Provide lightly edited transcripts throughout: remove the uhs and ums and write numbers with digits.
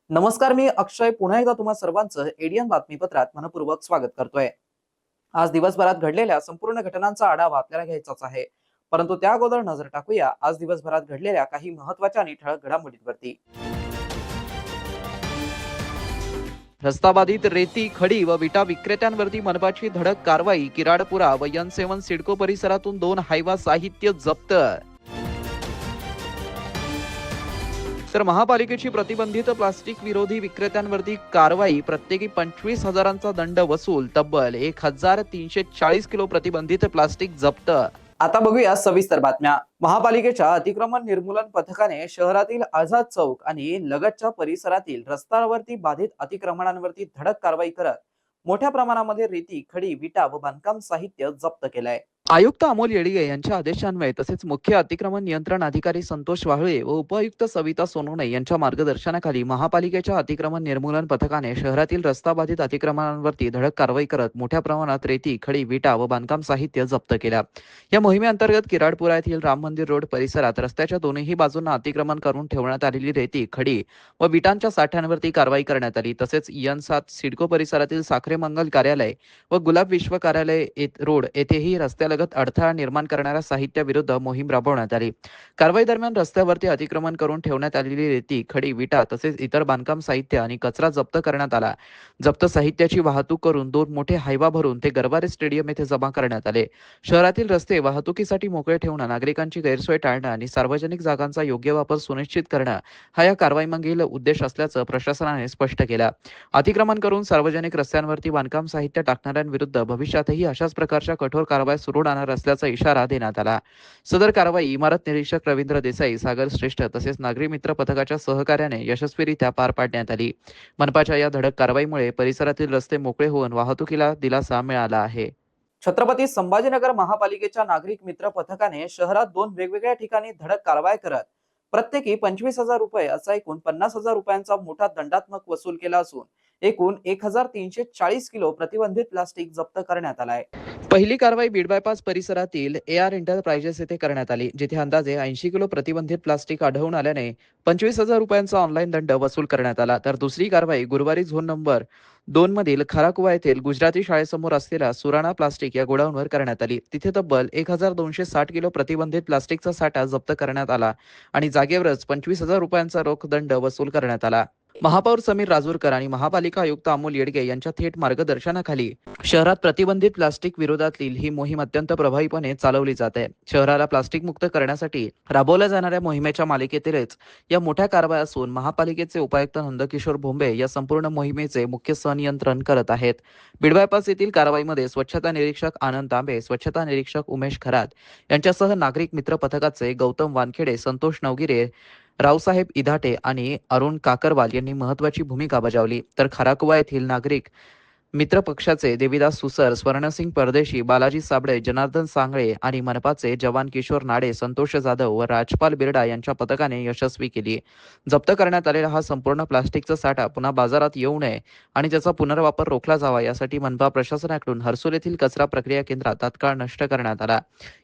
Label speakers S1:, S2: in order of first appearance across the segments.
S1: नमस्कार, मी अक्षय पुन्हा एकदा तुम्हा सर्वांचं एडियन बातमीपत्रात मनपूर्वक स्वागत करतोय। आज दिवसभरात घडलेल्या संपूर्ण घटनांचा आढावा आपल्याला घ्यायचाच आहे, परंतु त्या अगोदर नजर टाकूया आज दिवसभरात घडलेल्या काही महत्त्वाच्या आणि ठळक घडामोडींवरती। रस्ता बाधित रेती, खडी व विटा विक्रेत्यांवरती मनपाची धडक कारवाई। किराडपुरा व N7 सिडको परिसरातून 2 हायवा साहित्य जप्त। तर महापालिकेची प्रतिबंधित प्लास्टिक विरोधी विक्रेत्यांवरती कारवाई। प्रत्येकी 25,000चा दंड वसूल। तब्बल 1,340 किलो प्रतिबंधित प्लास्टिक जप्त। आता बघूया सविस्तर बातम्या। महापालिकेच्या अतिक्रमण निर्मूलन पथकाने शहरातील आझाद चौक आणि लगतच्या परिसरातील रस्त्यावरती बाधित अतिक्रमणांवरती धडक कारवाई करत मोठ्या प्रमाणामध्ये रेती, खडी, विटा व बांधकाम साहित्य जप्त केलंय। आयुक्त अमोल येडगे यांच्या आदेशान्वये तसेच मुख्य अतिक्रमण नियंत्रण अधिकारी संतोष वाहळे व उपआयुक्त सविता सोनवणे यांच्या मार्गदर्शनाखाली महापालिकेच्या अतिक्रमण निर्मूलन पथकाने शहरातील रस्ताबाधित अतिक्रमणांवरती धडक कारवाई करत मोठ्या प्रमाणात रेती, खडी, विटा व बांधकाम साहित्य जप्त केल्या। या मोहिमेअंतर्गत किराडपुरा येथील राम मंदिर रोड परिसरात रस्त्याच्या दोन्ही बाजूंना अतिक्रमण करून ठेवण्यात आलेली रेती, खडी व विटांच्या साठ्यांवरती कारवाई करण्यात आली। तसेच N7 सिडको परिसरातील साखरे मंगल कार्यालय व गुलाब विश्व कार्यालय रोड येथेही रस्त्यालगत अडथळा निर्माण करणाऱ्या साहित्याविरुद्ध मोहीम राबवण्यात आली। कारवाई दरम्यान रस्त्यावरती अतिक्रमण करून ठेवण्यात आलेली रेती, खडी, विटा तसेच इतर बांधकाम साहित्य आणि कचरा जप्त करण्यात आला। जप्त साहित्याची वाहतूक करून 2 मोठे हायवा भरून ते गरवारे स्टेडियम येथे जमा करण्यात आले। शहरातील रस्ते वाहतुकीसाठी मोकळे ठेवणं, नागरिकांची गैरसोय टाळणं आणि सार्वजनिक जागांचा योग्य वापर सुनिश्चित करणं हा या कारवाईमागील उद्देश असल्याचं प्रशासनाने स्पष्ट केलं। अतिक्रमण करून सार्वजनिक रस्त्यांवरती बांधकाम साहित्य टाकणाऱ्यांविरुद्ध भविष्यातही अशाच प्रकारच्या कठोर कारवाई सुरू राहणार असल्याचा इशारा देण्यात आला। सदर कारवाई इमारत निरीक्षक रवींद्र देसाई, सागर श्रेष्ठ तसेच नागरी मित्र पथकाच्या सहकार्याने यशस्वीरित्या पार पाडण्यात आली। मनपाच्या या धडक कारवाईमुळे परिसरातील रस्ते मोकळे होऊन वाहतुकीला दिलासा मिळाला आहे। छत्रपती संभाजीनगर महापालिकेच्या नागरिक मित्र पथकाने शहरात 2 वेगवेगळ्या ठिकाणी धडक कारवाई करत प्रत्येकी 25,000 रुपये असा एकूण 50,000 रुपयांचा मोठा दंडात्मक वसूल केला असून एकूण 1,340 किलो प्रतिबंधित प्लास्टिक जप्त करण्यात आलाय। पहिली कारवाई बीड बायपास परिसरातील AR एंटरप्राइजेस येथे करण्यात आली, जिथे अंदाजे 80 किलो प्रतिबंधित प्लास्टिक आढळून आल्याने 25,000 रुपयांचा ऑनलाईन दंड वसूल करण्यात आला। तर दुसरी कारवाई गुरुवारी झोन नंबर 2 मधील खाराकुवा येथील गुजराती शाळेसमोर असलेल्या सुराणा प्लास्टिक या गोडाऊनवर करण्यात आली। तिथे तब्बल 1,260 किलो प्रतिबंधित प्लास्टिकचा साठा जप्त करण्यात आला आणि जागेवरच 25,000 रुपयांचा रोख दंड वसूल करण्यात आला। महापौर समीर राजूरकर आणि महापालिका आयुक्त अमोल येडगे यांच्या थेट मार्गदर्शनाखाली शहरात प्रतिबंधित प्लास्टिक विरोधातील ही मोहीम अत्यंत प्रभावीपणे चालवली जाते। शहराला प्लास्टिक मुक्त करण्यासाठी राबवल्या जाणाऱ्या मोहिमेच्या मालिकेतीलच या मोठ्या कारवाई असून महापालिकेचे उपायुक्त नंदकिशोर भोंबे या संपूर्ण मोहिमेचे मुख्य संनियंत्रण करत आहेत। बीड बायपास येथील कारवाईमध्ये स्वच्छता निरीक्षक आनंद तांबे, स्वच्छता निरीक्षक उमेश खरात यांच्यासह नागरिक मित्र पथकाचे गौतम वानखेडे, संतोष नवगिरे, रावसाहेब इधाटे आणि अरुण काकरवाल यांनी महत्त्वाची भूमिका बजावली। तर खाराकुवा येथील नागरिक मित्र पक्षाचे देवीदास सुसर, स्वर्णसिंग परदेशी, बालाजी साबळे, जनार्दन सांगळे आणि मनपाचे जवान किशोर नाडे, संतोष जाधव व राजपाल बिर्डा यांच्या पथकाने यशस्वी केली। जप्त करण्यात आलेला हा संपूर्ण प्लास्टिकचा साठा पुन्हा बाजारात येऊ नये आणि त्याचा पुनर्वापर रोखला जावा यासाठी मनपा प्रशासनाकडून हर्सुल येथील कचरा प्रक्रिया केंद्रात तात्काळ नष्ट करण्यात आला।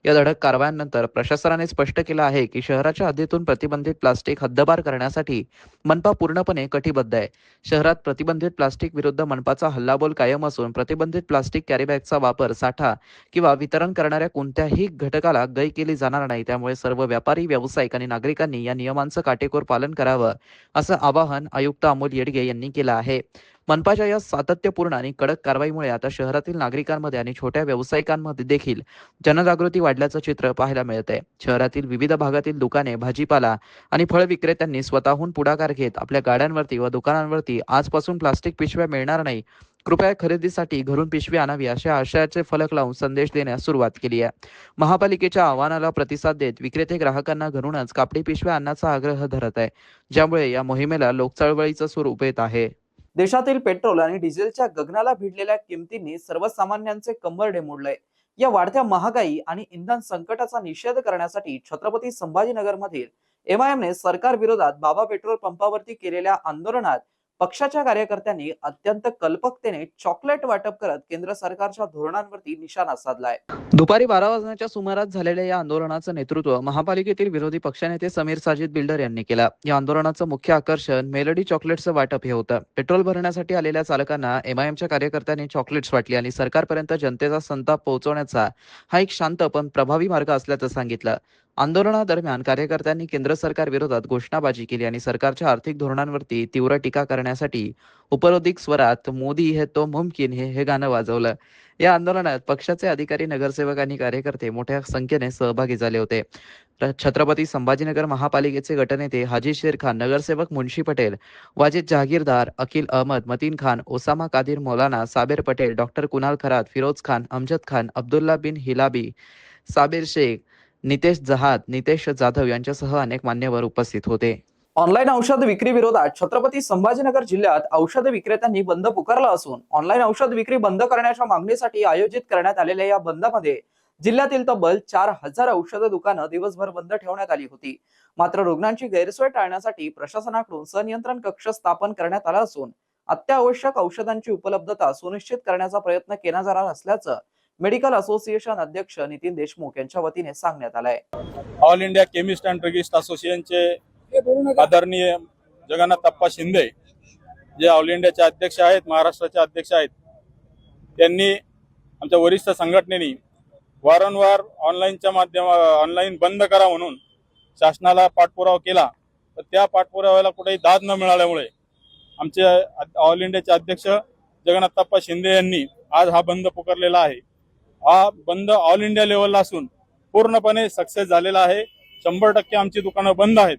S1: या धडक कारवायांनंतर प्रशासनाने स्पष्ट केलं आहे की शहराच्या हद्दीतून प्रतिबंधित प्लास्टिक हद्दपार करण्यासाठी मनपा पूर्णपणे कटिबद्ध आहे। शहरात प्रतिबंधित प्लास्टिक विरुद्ध मनपाचा हल्लाबोल कायम असून प्रतिबंधित प्लास्टिक कॅरीबॅगचा वापर, साठा किंवा वितरण करणाऱ्या कोणत्याही घटकाला गय केली जाणार नाही। त्यामुळे सर्व व्यापारी, व्यावसायिक आणि नागरिकांनी या नियमांचं काटेकोर पालन करावं असं आवाहन आयुक्त अमोल येडगे यांनी केलं आहे। मनपाच्या या सातत्यपूर्ण आणि कडक कारवाईमुळे आता शहरातील नागरिकांमध्ये आणि छोट्या व्यावसायिकांमध्ये देखील जनजागृती वाढल्याचं चित्र पाहायला मिळत आहे। शहरातील विविध भागातील दुकाने, भाजीपाला आणि फळ विक्रेत्यांनी स्वतःहून पुढाकार घेत आपल्या गाड्यांवरती व दुकानांवरती आजपासून प्लास्टिक पिशव्या मिळणार नाही, कृपया खरेदीसाठी घरून पिशवी आणावी अशा आशयाचे फलक लावून संदेश देण्यास सुरुवात केली आहे। महापालिकेच्या आवाहनाला प्रतिसाद देत विक्रेते ग्राहकांना घरूनच कापडी पिशव्या आणण्याचा आग्रह धरत आहे, ज्यामुळे या मोहिमेला लोकचळवळीचं स्वरूप येत आहे। देशातील पेट्रोल आणि डिझेलच्या गगनाला भिडलेल्या किमतींनी सर्वसामान्यांचे कंबरडे मोडलंय. या वाढत्या महागाई आणि इंधन संकटाचा निषेध करण्यासाठी छत्रपती संभाजीनगरमधील एमआयएमने सरकार विरोधात बाबा पेट्रोल पंपावरती केलेल्या आंदोलनात पक्षाच्या कार्यकर्त्यांनी अत्यंत कल्पकतेने चॉकलेट वाटप करत केंद्र सरकारच्या धोरणांवरती निशाणा साधलाय. दुपारी 12 वाजण्याच्या सुमारास झालेल्या या आंदोलनाचं नेतृत्व महापालिकेतील विरोधी पक्षनेते समीर साजिद बिल्डर यांनी केलं. या आंदोलनाचं मुख्य आकर्षण मेलडी चॉकलेटचं वाटप हे होतं. पेट्रोल भरण्यासाठी आलेल्या चालकांना एमआयएमच्या कार्यकर्त्यांनी चॉकलेट्स वाटली आणि सरकारपर्यंत जनतेचा संताप पोहोचवण्याचा हा एक शांत पण प्रभावी मार्ग असल्याचं सांगितलं. आंदोलनादरम्यान कार्यकर्त्यांनी केंद्र सरकार विरोधात घोषणाबाजी केली आणि सरकारच्या आर्थिक धोरणांवरती तीव्र टीका करण्यासाठी उपरोधिक स्वरात मोदी है तो मुमकिन हे गाणं वाजवलं. या आंदोलनात पक्षाचे अधिकारी, नगरसेवक आणि कार्यकर्ते मोठ्या संख्येने सहभागी झाले होते. छत्रपती संभाजीनगर महापालिकेचे गटनेते हाजी शेर खान, नगरसेवक मुन्शी पटेल, वाजिद जहागीरदार, अकील अहमद, मतीन खान, ओसामा कादिर मौलाना, साबिर पटेल, डॉक्टर कुणाल खरात, फिरोज खान, अमजद खान, अब्दुल्ला बिन हिलाबी, साबिर शेख, नितेश जहाद, नितेश जाधव यांच्यासह अनेक मान्यवर उपस्थित होते. ऑनलाईन औषध विक्री विरोधात छत्रपती संभाजीनगर जिल्ह्यात औषध विक्रेत्यांनी बंद पुकारला असून ऑनलाईन औषध विक्री बंद करण्याच्या मागणीसाठी आयोजित करण्यात आलेल्या या बंदमध्ये जिल्ह्यातील तब्बल 4000 औषध दुकानं दिवसभर बंद ठेवण्यात आली होती. मात्र रुग्णांची गैरसोय टाळण्यासाठी प्रशासनाकडून संनियंत्रण कक्ष स्थापन करण्यात आला असून अत्यावश्यक औषधांची उपलब्धता सुनिश्चित करण्याचा प्रयत्न केला जाणार असल्याचं मेडिकल असोसिएशन अध्यक्ष नितीन देशमुख यांच्या वतीने सांगण्यात आलंय.
S2: All India chemist and druggist असोसिएशनचे आदरणीय जगन्नाथप्पा शिंदे, जे ऑल इंडियाचे अध्यक्ष आहेत, महाराष्ट्राचे अध्यक्ष आहेत, त्यांनी आमच्या वरिष्ठ संघटनेने वारंवार ऑनलाईन बंद करा म्हणून शासनाला पाठपुरावा केला. तर त्या पाठपुराव्याला कुठेही दाद न मिळाल्यामुळे आमचे ऑल इंडियाचे अध्यक्ष जगन्नाथप्पा शिंदे यांनी आज हा बंद पुकारलेला आहे. हा बंद ऑल इंडिया लेवलला असून पूर्णपणे सक्सेस झालेला आहे. 100% आमची दुकानं बंद आहेत.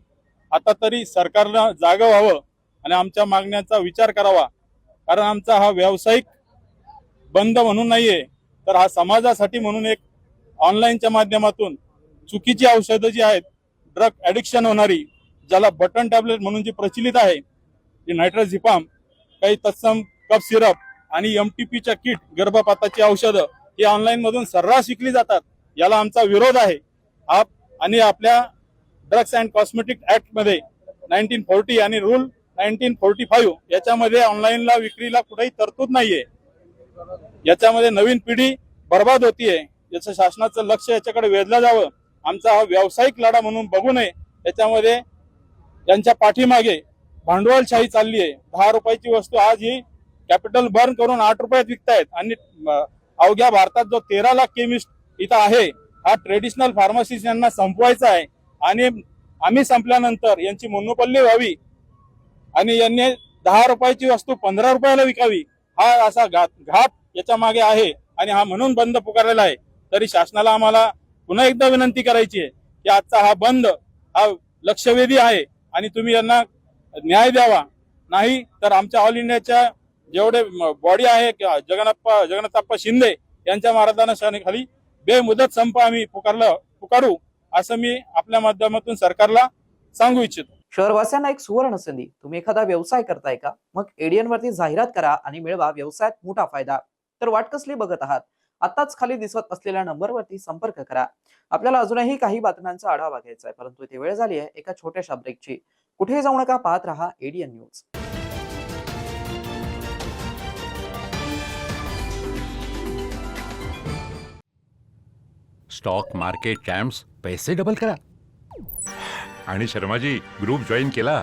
S2: आता तरी सरकारनं जागं व्हावं आणि आमच्या मागण्यांचा विचार करावा, कारण आमचा हा व्यावसायिक बंद म्हणून नाहीये, तर हा समाजासाठी म्हणून एक ऑनलाईनच्या माध्यमातून चुकीची औषधं जी आहेत, ड्रग ॲडिक्शन होणारी, ज्याला बटन टॅबलेट म्हणून जी प्रचलित आहे, जी नायट्रोझिपाम, काही तत्सम कफ सिरप आणि MTPच्या किट, गर्भपाताची औषधं ही ऑनलाईन मधून सर्रास विकली जातात. याला आमचा विरोध आहे. आणि आपल्या ड्रग्स अँड कॉस्मेटिक ऍक्ट मध्ये 1940 आणि रूल 1945 याच्यामध्ये ऑनलाईनला विक्रीला कुठेही तरतूद नाहीये. याच्यामध्ये नवीन पिढी बर्बाद होतीये. याचं शासनाचं लक्ष याच्याकडे वेधलं जावं. आमचा हा व्यावसायिक लढा म्हणून बघू नये. याच्यामध्ये यांच्या पाठीमागे भांडवलशाही चालली आहे. 10 रुपयाची वस्तू आज ही कॅपिटल बर्न करून 8 रुपयात विकतायत. आणि अवघ्या भारतात जो 13 लाख केमिस्ट इथं आहे, हा ट्रेडिशनल फार्मसिस्ट यांना संपवायचा आहे. आणि आम्ही संपल्यानंतर यांची मोनोपल्ली व्हावी आणि यांनी 10 रुपयाची वस्तू 15 रुपयाला विकावी, हा असा घात याच्या मागे आहे. आणि हा म्हणून बंद पुकारलेला आहे. तरी शासनाला आम्हाला पुन्हा एकदा विनंती करायची आहे की आजचा हा बंद हा लक्षवेधी आहे आणि तुम्ही यांना न्याय द्यावा. नाही तर आमच्या ऑल इंडियाच्या जेवढे बॉडी आहे, जगन्नाथप्पा शिंदे यांच्या मार्गदर्शनाखाली बेमुदत संप आम्ही पुकारू, असं मी आपल्या माध्यमातून सरकारला सांगू इच्छितो.
S1: शहरवासियांना एक सुवर्ण संधी. तुम्ही एखादा व्यवसाय करताय का? मग एडीएन वरती जाहिरात करा आणि मिळवा व्यवसायात मोठा फायदा. तर वाट कसली बघत आहात? आताच खाली दिसत असलेल्या नंबरवरती संपर्क करा. आपल्याला अजूनही काही बातम्यांचा आढावा घ्यायचा आहे, परंतु इथे वेळ झाली आहे एका छोट्याशा ब्रेकची. कुठेही जाऊ नका, पाहत रहा ADN news.
S3: Stock market champs, पैसे डबल करा. आणि शर्माजी ग्रुप जॉईन केला?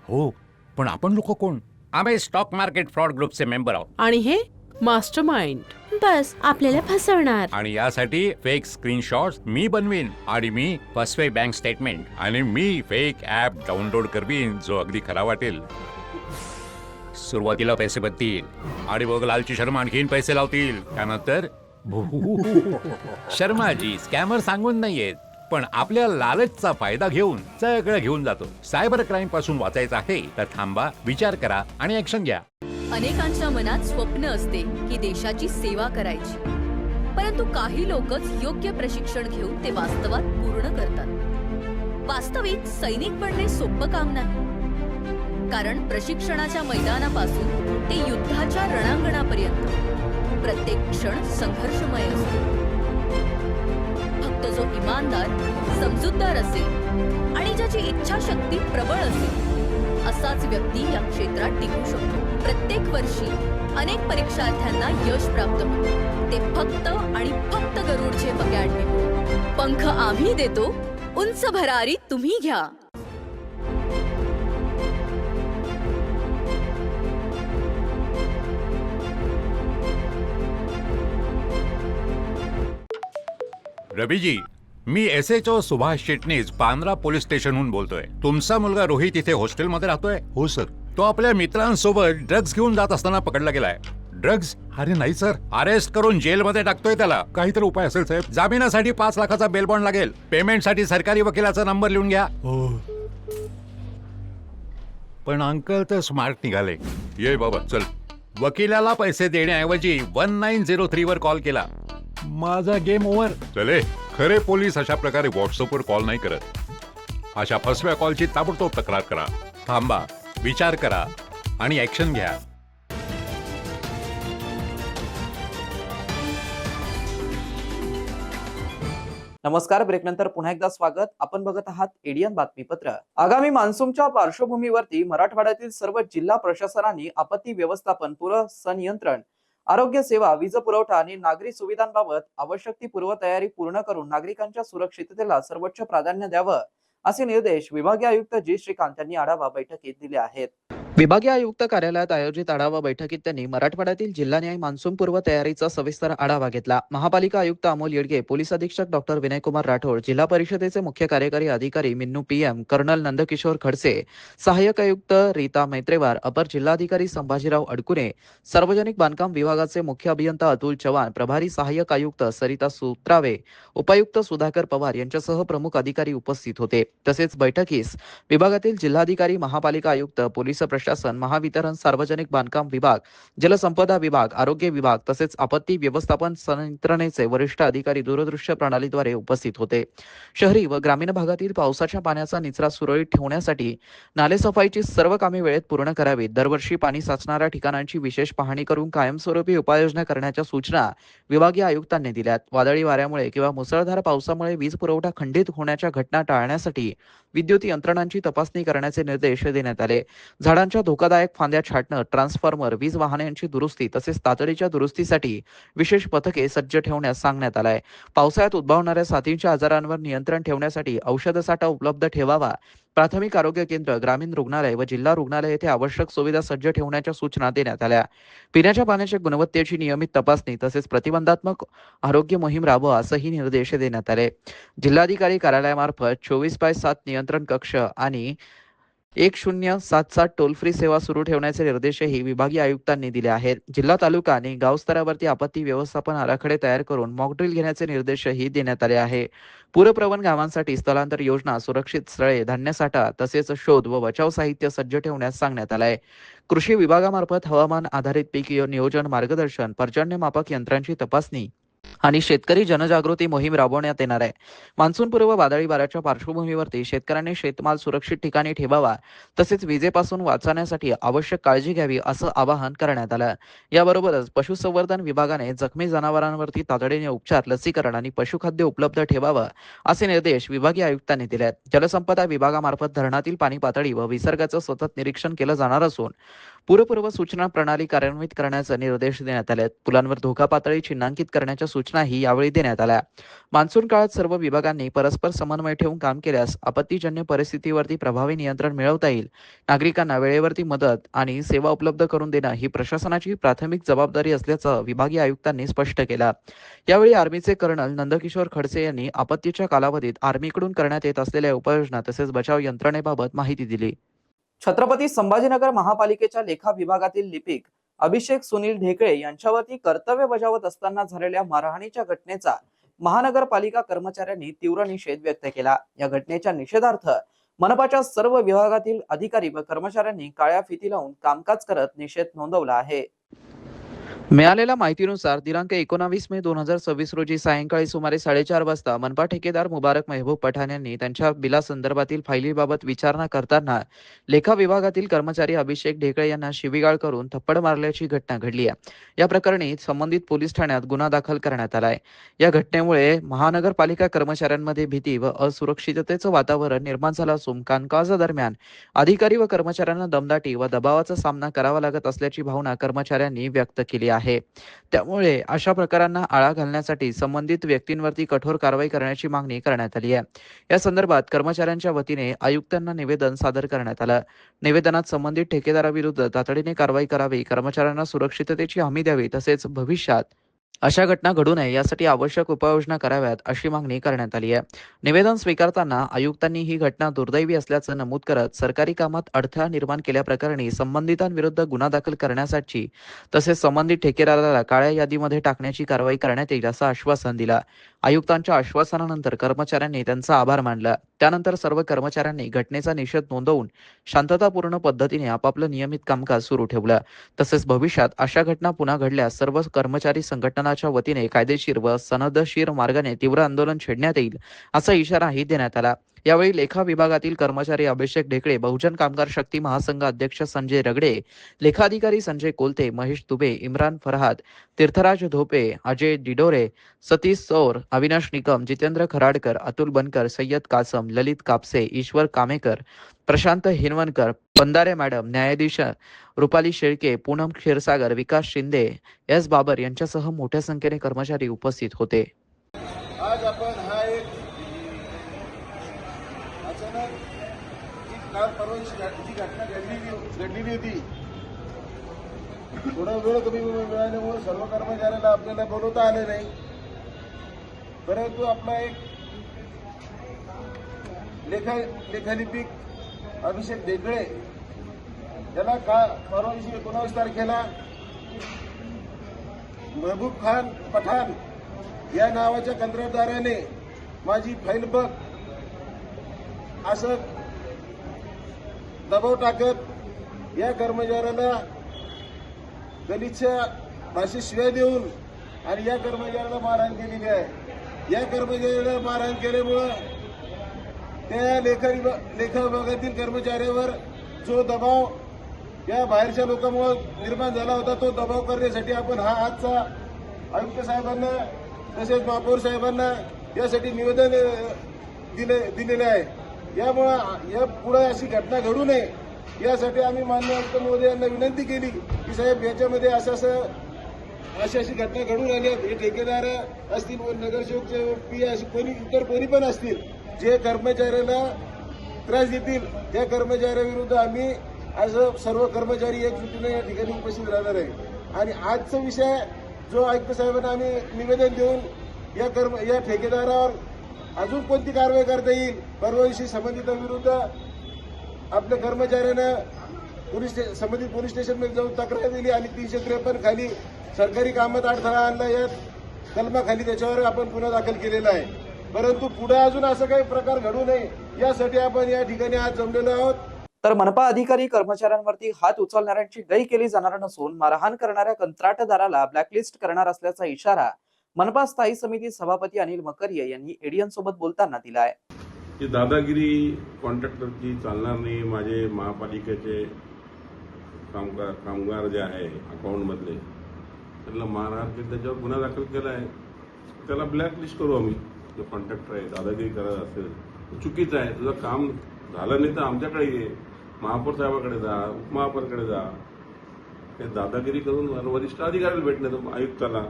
S3: हो, पण आपण लोक कोण?
S4: आम्ही स्टॉक मार्केट फ्रॉड ग्रुपचे मेंबर आहोत.
S5: आणि हे मास्टरमाइंड.
S6: बस आपल्याला फसवणार.
S3: आणि यासाठी फेक स्क्रीनशॉट्स मी बनवीन, आणि मी
S4: फसवे बँक स्टेटमेंट,
S3: आणि मी फेक ऍप डाउनलोड करवीन जो अगदी खरा वाटेल.
S4: सुरुवातीला पैसे बनतील
S3: आणि बघ लालची शर्मा आणखीन पैसे लावतील. त्यानंतर
S4: शर्माजी स्कॅमर सांगून नाहीयेत, पण आपल्या लालचचा फायदा घेऊन सगळं घेऊन जातो. सायबर क्राईम पासून वाचायचं आहे तर थांबा, विचार करा आणि ऍक्शन घ्या.
S7: अनेकांच्या मनात स्वप्न असते की देशाची सेवा करायची, परंतु काही लोकच योग्य प्रशिक्षण घेऊन ते वास्तवात पूर्ण करतात. वास्तविक सैनिक बनणे सोपं काम नाही, कारण प्रशिक्षणाच्या मैदानापासून ते युद्धाच्या रणांगणापर्यंत प्रत्येक क्षण संघर्षमय असतो. फक्त जो इमानदार, समजूतदार असेल आणि ज्याची इच्छाशक्ती प्रबळ असेल असाच व्यक्ती या क्षेत्रात टिकू शकतो. प्रत्येक वर्षी अनेक परीक्षार्थ्यांना यश प्राप्त होते, ते फक्त आणि फक्त गरुडचे अकॅडमी. पंख आम्ही देतो, उंच भरारी तुम्ही घ्या.
S4: रवीजी, मी SHO सुभाष चिटणीस पांद्रा पोलीस स्टेशनहून बोलतोय. तुमचा मुलगा रोहित इथे हॉस्टेलमध्ये राहतोय?
S3: हो सर.
S4: तो आपल्या मित्रांसोबत ड्रग्ज घेऊन जात असताना पकडला गेलाय.
S3: ड्रग्ज? अरे नाही सर.
S4: अरेस्ट करून जेलमध्ये टाकतोय त्याला.
S3: काहीतरी उपाय असेल साहेब.
S4: जामिनासाठी 5 लाखाचा बेल बॉन्ड लागेल. पेमेंटसाठी सरकारी वकिलाचा नंबर लिहून घ्या.
S3: हो.
S4: पण अंकल तर स्मार्ट निघाले. ये बाबा चल. वकिलाला पैसे देण्याऐवजी 1903 वर कॉल केला.
S3: माझा गेम ओव्हर.
S4: चले, खरे पोलीस अशा प्रकारे व्हॉट्सअपवर कॉल नाही करत. अशा फसव्या कॉलची ताबडतोब तक्रार करा. थांबा, विचार करा आणि ऍक्शन घ्या.
S1: नमस्कार. ब्रेक नंतर पुन्हा एकदा स्वागत. आपण बघत आहात एडियन बातमीपत्र. आगामी मान्सूनच्या पार्श्वभूमीवरती मराठवाड्यातील सर्व जिल्हा प्रशासनांनी आपत्ती व्यवस्थापन, पूर संनियंत्रण, आरोग्य सेवा, वीज पुरवठा आणि नागरी सुविधांबाबत आवश्यक ती पूर्वतयारी पूर्ण करून नागरिकांच्या सुरक्षिततेला सर्वोच्च प्राधान्य द्यावं असे निर्देश विभागीय आयुक्त जी श्रीकांत यांनी आढावा बैठकीत दिले आहेत. विभागीय आयुक्त कार्यालयात आयोजित आढावा बैठकीत त्यांनी मराठवाड्यातील जिल्हानिहाय मान्सून पूर्व तयारीचा सविस्तर आढावा घेतला. महापालिका आयुक्त अमोल येडगे, पोलीस अधीक्षक डॉक्टर विनयकुमार राठोड, जिल्हा परिषदेचे मुख्य कार्यकारी अधिकारी मिन्नू PM, कर्नल नंदकिशोर खडसे, सहाय्यक आयुक्त रीता मैत्रेवार, अपर जिल्हाधिकारी संभाजीराव अडकुने, सार्वजनिक बांधकाम विभागाचे मुख्य अभियंता अतुल चव्हाण, प्रभारी सहाय्यक आयुक्त सरिता सुत्रावे, उपायुक्त सुधाकर पवार यांच्यासह प्रमुख अधिकारी उपस्थित होते. तसेच बैठकीस विभागातील जिल्हाधिकारी, महापालिका आयुक्त, पोलीस प्रशासन, महावितरण, सार्वजनिक बांधकाम विभाग, जलसंपदा विभाग, आरोग्य विभाग तसेच आपत्ती व्यवस्थापन संयंत्रणेचे वरिष्ठ अधिकारी दूरदृश्य प्रणालीद्वारे उपस्थित होते. शहरी व ग्रामीण भागातील पावसाच्या पाण्याचा निचरा सुरळीत ठेवण्यासाठी नालेसफाईची सर्व कामे वेळेत पूर्ण करावीत. दरवर्षी पाणी साचणाऱ्या ठिकाणांची विशेष पाहणी करून कायमस्वरूपी उपाययोजना करण्याच्या सूचना विभागीय आयुक्तांनी दिल्यात. वादळी वाऱ्यामुळे किंवा मुसळधार पावसामुळे वीज पुरवठा खंडित होण्याच्या घटना टाळण्यासाठी विद्युत यंत्रणांची तपासणी करण्याचे निर्देश देण्यात आले. झाडांच्या धोकादायक फांद्या छाटणं, ट्रान्सफॉर्मर, वीज वाहनांची दुरुस्ती तसेच तातडीच्या दुरुस्तीसाठी विशेष पथके सज्ज ठेवण्यास सांगण्यात आलंय. पावसाळ्यात उद्भवणाऱ्या साथीच्या आजारांवर नियंत्रण ठेवण्यासाठी औषध साठा उपलब्ध ठेवावा. प्राथमिक आरोग्य केंद्र, ग्रामीण रुग्णालय व जिल्हा रुग्णालय येथे आवश्यक सुविधा सज्ज ठेवण्याच्या सूचना देण्यात आल्या. पिण्याच्या पाण्याच्या गुणवत्तेची नियमित तपासणी तसेच प्रतिबंधात्मक आरोग्य मोहीम राबवा असंही निर्देश देण्यात आले. जिल्हाधिकारी कार्यालयामार्फत 24/7 नियंत्रण कक्ष आणि 1077 टोल फ्री सेवा सुरू ठेवण्याचे निर्देशही विभागीय आयुक्तांनी दिले आहेत. जिल्हा, तालुका आणि गाव स्तरावरती आपत्ती व्यवस्थापन आराखडे तयार करून मॉकड्रिल घेण्याचे निर्देशही देण्यात आले आहे. पूरप्रवण गावांसाठी स्थलांतर योजना, सुरक्षित स्थळे, धान्य साठा तसेच शोध व बचाव साहित्य सज्ज ठेवण्यास सांगण्यात आलंय. कृषी विभागामार्फत हवामान आधारित पीक नियोजन मार्गदर्शन, पर्जन्यमापक यंत्रांची तपासणी आणि शेतकरी जनजागृती मोहीम राबवण्यात येणार आहे. मान्सूनपूर्व वादळी वाऱ्याच्या पार्श्वभूमीवरती शेतकऱ्यांनी शेतमाल सुरक्षित ठिकाणी ठेवावा तसेच विजेपासून वाचण्यासाठी आवश्यक काळजी घ्यावी असं आवाहन करण्यात आलं. याबरोबरच पशुसंवर्धन विभागाने जखमी जनावरांवरती तातडीने उपचार, लसीकरण आणि पशुखाद्य उपलब्ध ठेवावं असे निर्देश विभागीय आयुक्तांनी दिले आहेत. जलसंपदा विभागामार्फत धरणातील पाणी पातळी व विसर्गाचं सतत निरीक्षण केलं जाणार असून पूरपूर्व सूचना प्रणाली कार्यान्वित करण्याचे निर्देश देण्यात आले. पुलांवर धोका पातळी चिन्हांकित करण्याच्या सूचनाही यावेळी देण्यात आल्या. मान्सून काळात सर्व विभागांनी परस्पर समन्वय ठेवून काम केल्यास आपत्तीजन्य परिस्थितीवरती प्रभावी नियंत्रण मिळवता येईल. नागरिकांना वेळेवरती मदत आणि सेवा उपलब्ध करून देणं ही प्रशासनाची प्राथमिक जबाबदारी असल्याचं विभागीय आयुक्तांनी स्पष्ट केलं. यावेळी आर्मीचे कर्नल नंदकिशोर खडसे यांनी आपत्तीच्या कालावधीत आर्मीकडून करण्यात येत असलेल्या उपाययोजना तसेच बचाव यंत्रणेबाबत माहिती दिली. छत्रपती संभाजीनगर महापालिकेच्या लेखा विभागातील लिपिक अभिषेक सुनील ढेकळे यांच्यावरती कर्तव्य बजावत असताना झालेल्या मारहाणीच्या घटनेचा महानगरपालिका कर्मचाऱ्यांनी तीव्र निषेध व्यक्त केला. या घटनेच्या निषेधार्थ मनपाच्या सर्व विभागातील अधिकारी व कर्मचाऱ्यांनी काळ्या फिती लावून कामकाज करत निषेध नोंदवला आहे. मिळालेल्या माहितीनुसार दिनांक 19 मे 2026 रोजी सायंकाळी सुमारे 4:30 वाजता मनपा ठेकेदार मुबारक महबूब पठाण यांनी त्यांच्या बिलासंदर्भातील फायलीबाबत विचारणा करताना लेखा विभागातील कर्मचारी अभिषेक ढेकळे यांना शिवीगाळ करून थप्पड मारल्याची घटना घडली आहे. या प्रकरणी संबंधित पोलीस ठाण्यात गुन्हा दाखल करण्यात आला आहे. या घटनेमुळे महानगरपालिका कर्मचाऱ्यांमध्ये भीती व असुरक्षिततेचं वातावरण निर्माण झालं असून कामकाजादरम्यान अधिकारी व कर्मचाऱ्यांना दमदाटी व दबावाचा सामना करावा लागत असल्याची भावना कर्मचाऱ्यांनी व्यक्त केली आहे. त्यामुळे अशा प्रकारांना आळा घालण्यासाठी संबंधित व्यक्तींवरती कठोर कारवाई करण्याची मागणी करण्यात आली आहे. या संदर्भात कर्मचाऱ्यांच्या वतीने आयुक्तांना निवेदन सादर करण्यात आलं. निवेदनात संबंधित ठेकेदाराविरुद्ध तातडीने कारवाई करावी, कर्मचाऱ्यांना सुरक्षिततेची हमी द्यावी, तसेच भविष्यात अशा घटना घडू नये यासाठी आवश्यक उपाययोजना कराव्यात अशी मागणी करण्यात आली आहे. निवेदन स्वीकारताना आयुक्तांनी ही घटना दुर्दैवी असल्याचं नमूद करत सरकारी कामात अडथळा निर्माण केल्याप्रकरणी संबंधितांविरुद्ध गुन्हा दाखल करण्यासाठी तसेच संबंधित ठेकेदाराला काळ्या यादीमध्ये टाकण्याची कारवाई करण्यात येईल असं आश्वासन दिलं. आयुक्तांच्या आश्वासनानंतर कर्मचाऱ्यांनी त्यांचा आभार मानला. त्यानंतर सर्व कर्मचाऱ्यांनी घटनेचा निषेध नोंदवून शांततापूर्ण पद्धतीने आपापलं नियमित कामकाज सुरू ठेवलं. तसेच भविष्यात अशा घटना पुन्हा घडल्यास सर्व कर्मचारी संघटनाच्या वतीने कायदेशीर व सनदशीर मार्गाने तीव्र आंदोलन छेडण्यात येईल असा इशाराही देण्यात आला. यावेळी लेखा विभागातील कर्मचारी अभिषेक ढेकळे, बहुजन कामगार शक्ती महासंघ अध्यक्ष संजय रगडे, लेखाधिकारी संजय कोलते, महेश दुबे, इम्रान फरहाद, तीर्थराज धोपे, अजय डिडोरे, सतीश सौर, अविनाश निकम, जितेंद्र खराडकर, अतुल बनकर, सय्यद कासम, ललित कापसे, ईश्वर कामेकर, प्रशांत हिनवणकर, पंधारे मॅडम, न्यायाधीश रुपाली शेळके, पूनम क्षीरसागर, विकास शिंदे, एस बाबर यांच्यासह मोठ्या संख्येने कर्मचारी उपस्थित होते.
S8: आज आपण हा एक अचानक काल परवाची जी घटना घडलेली होती, थोडा वेळ कमी मिळाल्यामुळे सर्व कर्मचाऱ्यांना आपल्याला बोलवता आले नाही. परंतु आपला एक लेखालिपिक अभिषेक ढेकळे त्याला परवाची 19 तारखेला महबूब खान पठाण या नावाच्या कंत्राटदाराने माझी फाईल बघ असं दबाव टाकत या कर्मचाऱ्याला गलिच्छ भाषेत शिव्या देऊन आणि या कर्मचाऱ्याला मारहाण केलेली आहे. या कर्मचाऱ्याला मारहाण केल्यामुळं त्या लेखा विभागातील कर्मचाऱ्यावर जो दबाव या बाहेरच्या लोकांमुळे निर्माण झाला होता, तो दबाव करण्यासाठी आपण हा आजचा आयुक्त साहेबांना तसेच महापौर साहेबांना यासाठी निवेदन दिलेले आहे. यामुळे या पुढे अशी घटना घडू नये यासाठी आम्ही माननीय आयुक्त महोदय यांना विनंती केली की साहेब याच्यामध्ये अशी घटना घडून आली. हे ठेकेदार असतील व नगरसेवकचे पी अशी इतर कोणी पण असतील जे कर्मचाऱ्याला त्रास देतील, त्या कर्मचाऱ्याविरुद्ध आम्ही आज सर्व कर्मचारी एकजुटीने या ठिकाणी उपस्थित राहणार आहे. आणि आजचा विषय जो आयुक्त साहेबांना आम्ही निवेदन देऊन या ठेकेदारावर अजून कोणती कारवाई करता येईल, परवादिवशी संबंधितांविरुद्ध आपल्या कर्मचाऱ्यानं संबंधित पोलीस स्टेशनमध्ये जाऊन तक्रार दिली आणि 353 खाली सरकारी कामात अडथळा आणला या कलमाखाली त्याच्यावर आपण गुन्हा दाखल केलेला आहे. परंतु पुढे अजून असं काही प्रकार घडू नये यासाठी आपण या ठिकाणी आज जमलेलो आहोत.
S1: तर मनपा अधिकारी कर्मचाऱ्यांवरती हात उचलणाऱ्यांची गय केली जाणार नसून मारहाण करणाऱ्या कंत्राटदाराला ब्लॅकलिस्ट करणार असल्याचा इशारा मनपा स्थायी समिती सभापती अनिल मकरिये यांनी एडीएन सोबत बोलताना दिला आहे.
S9: ही दादागिरी कॉन्ट्रॅक्टरची चालणार नाही. माझे महापालिकेचे कामगार जे आहे अकाउंटमधले त्यांना मारहाण केली, त्याच्यावर गुन्हा दाखल केला आहे. त्याला ब्लॅकलिस्ट करू आम्ही. जो कॉन्ट्रॅक्टर आहे दादागिरी करत असेल चुकीचं आहे. तुझं काम झालं नाही तर आमच्याकडे ये, महापौर साहेबाकडे जा, उपमहापौरकडे जा. ते दादागिरी करून वरिष्ठ अधिकाऱ्याला भेटले तर आयुक्ताला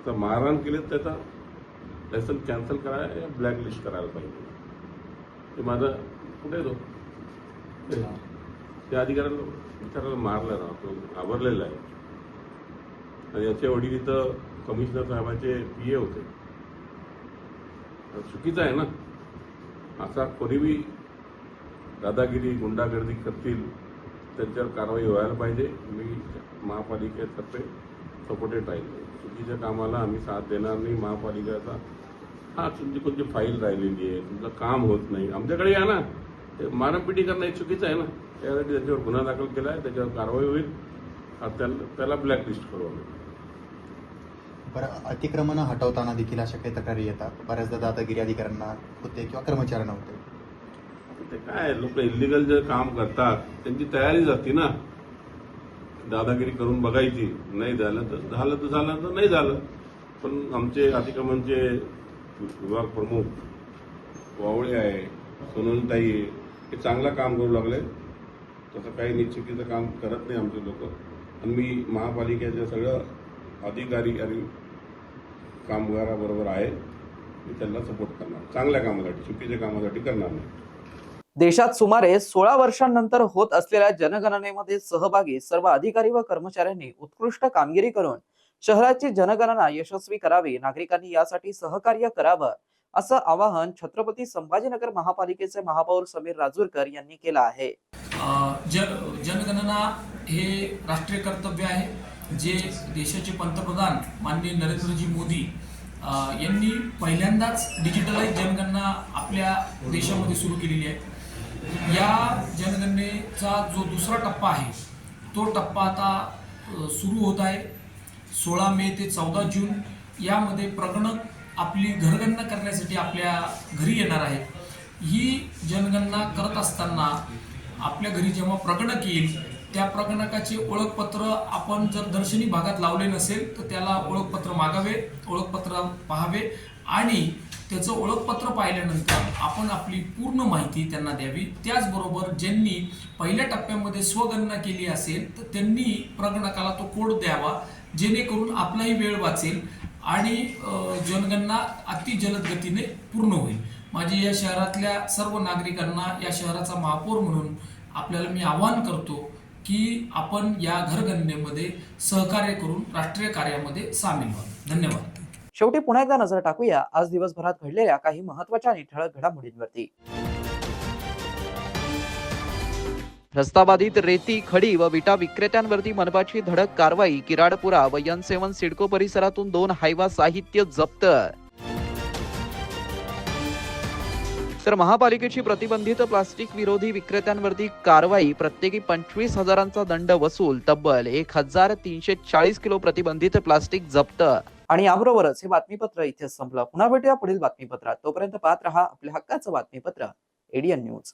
S9: तर मारहाण केले त्याचा लायसन कॅन्सल करायला या ब्लॅकलिस्ट करायला पाहिजे. ते माझं कुठे तो त्या अधिकाऱ्याला विचारायला मारलं ना, तो घाबरलेला आहे. आणि याचे वडील इथं कमिशनर साहेबांचे PA होते. चुकीचं आहे ना. असा कोणीही दादागिरी गुंडागर्दी करतील त्यांच्यावर कारवाई व्हायला पाहिजे. मी महापालिकेतर्फे सपोर्टेड राहील. चुकीच्या कामाला आम्ही साथ देणार नाही. महापालिकेचा तुमची कोणती फाईल राहिलेली आहे, तुमचं काम होत नाही, आमच्याकडे या ना. ते मारमपिटी करणं हे चुकीचं आहे ना. त्यासाठी त्याच्यावर गुन्हा दाखल केला आहे, त्याच्यावर कारवाई होईल. त्याला ब्लॅकलिस्ट करू आम्ही.
S10: बरं, अतिक्रमणं हटवताना देखील अशा काही तक्रारी येतात. बऱ्याचदा दादागिरी अधिकाऱ्यांना होते किंवा कर्मचाऱ्यांना होते.
S9: ते काय लोक इलिगल जे काम करतात त्यांची तयारी जाते ना, दादागिरी करून बघायची. नाही झालं तर झालं तर नाही झालं. पण आमचे अतिक्रमणचे विभाग प्रमुख वावळे आहे, सोनलताई आहे, हे चांगलं काम करू लागले. तसं काही निश्चितीचं काम करत नाही आमचे लोक. आणि मी महापालिकेचे सगळं अधिकारी आणि कामगाराबरोबर आहे. मी त्यांना सपोर्ट करणार, चांगल्या कामासाठी, चुकीच्या कामासाठी करणार नाही.
S1: देशात सुमारे 16 वर्षांनंतर होत असलेल्या जनगणनेमध्ये सहभागी सर्व अधिकारी व कर्मचाऱ्यांनी उत्कृष्ट कामगिरी करून शहराची जनगणना यशस्वी करावी. नागरिकांनी यासाठी सहकार्य करावं असं आवाहन छत्रपती संभाजीनगर महापालिकेचे महापौर समीर राजूरकर यांनी केलं आहे.
S11: जनगणना हे राष्ट्रीय कर्तव्य आहे, जे देशाचे पंतप्रधान माननीय नरेंद्रजी मोदी यांनी पहिल्यांदाच डिजिटलाइज जनगणना आपल्या देशामध्ये सुरू केलेली आहे. या जनगणनेचा जो दुसरा टप्पा आहे तो टप्पा आता सुरू होत आहे. 16 मे ते 14 जून यामध्ये प्रगणक आपली घरगणना करण्यासाठी आपल्या घरी येणार आहेत. ही जनगणना करत असताना आपल्या घरी जेव्हा प्रगणक येईल त्या प्रगणकाचे ओळखपत्र आपण जर दर्शनी भागात लावले नसेल तर त्याला ओळखपत्र मागावे, ओळखपत्र पाहावे आणि त्याचं ओळखपत्र पाहिल्यानंतर आपण आपली पूर्ण माहिती त्यांना द्यावी. त्याचबरोबर ज्यांनी पहिल्या टप्प्यामध्ये स्वगणना केली असेल तर त्यांनी प्रगणकाला तो कोड द्यावा, जेणेकरून आपलाही वेळ वाचेल आणि जनगणना अति जलद गतीने पूर्ण होईल. माझी या शहरातल्या सर्व नागरिकांना, या शहराचा महापौर म्हणून आपल्याला मी आवाहन करतो की आपण या घरगणनेमध्ये सहकार्य करून राष्ट्रीय कार्यामध्ये सामील व्हा. धन्यवाद.
S1: शेवटी पुन्हा एकदा नजर टाकूया आज दिवसभरात घडलेल्या काही महत्त्वाच्या आणि ठळक घडामोडींवरती. रस्ताबाधित रेती, खडी व विटा विक्रेत्यांवरती मनपाची धडक कारवाई. किराडपुरा व N7 सिडको परिसरातून 2 हायवा साहित्य जप्त. तर महापालिकेची प्रतिबंधित प्लास्टिक विरोधी विक्रेत्यांवरती कारवाई. प्रत्येकी 25,000चा दंड वसूल. तब्बल 1,340 किलो प्रतिबंधित प्लास्टिक जप्त. आणि याबरोबरच हे बातमीपत्र इथे संपलं. पुन्हा भेटूया पुढील बातमीपत्रात. तोपर्यंत पाहत रहा आपल्या हक्काचं बातमीपत्र ADN न्यूज.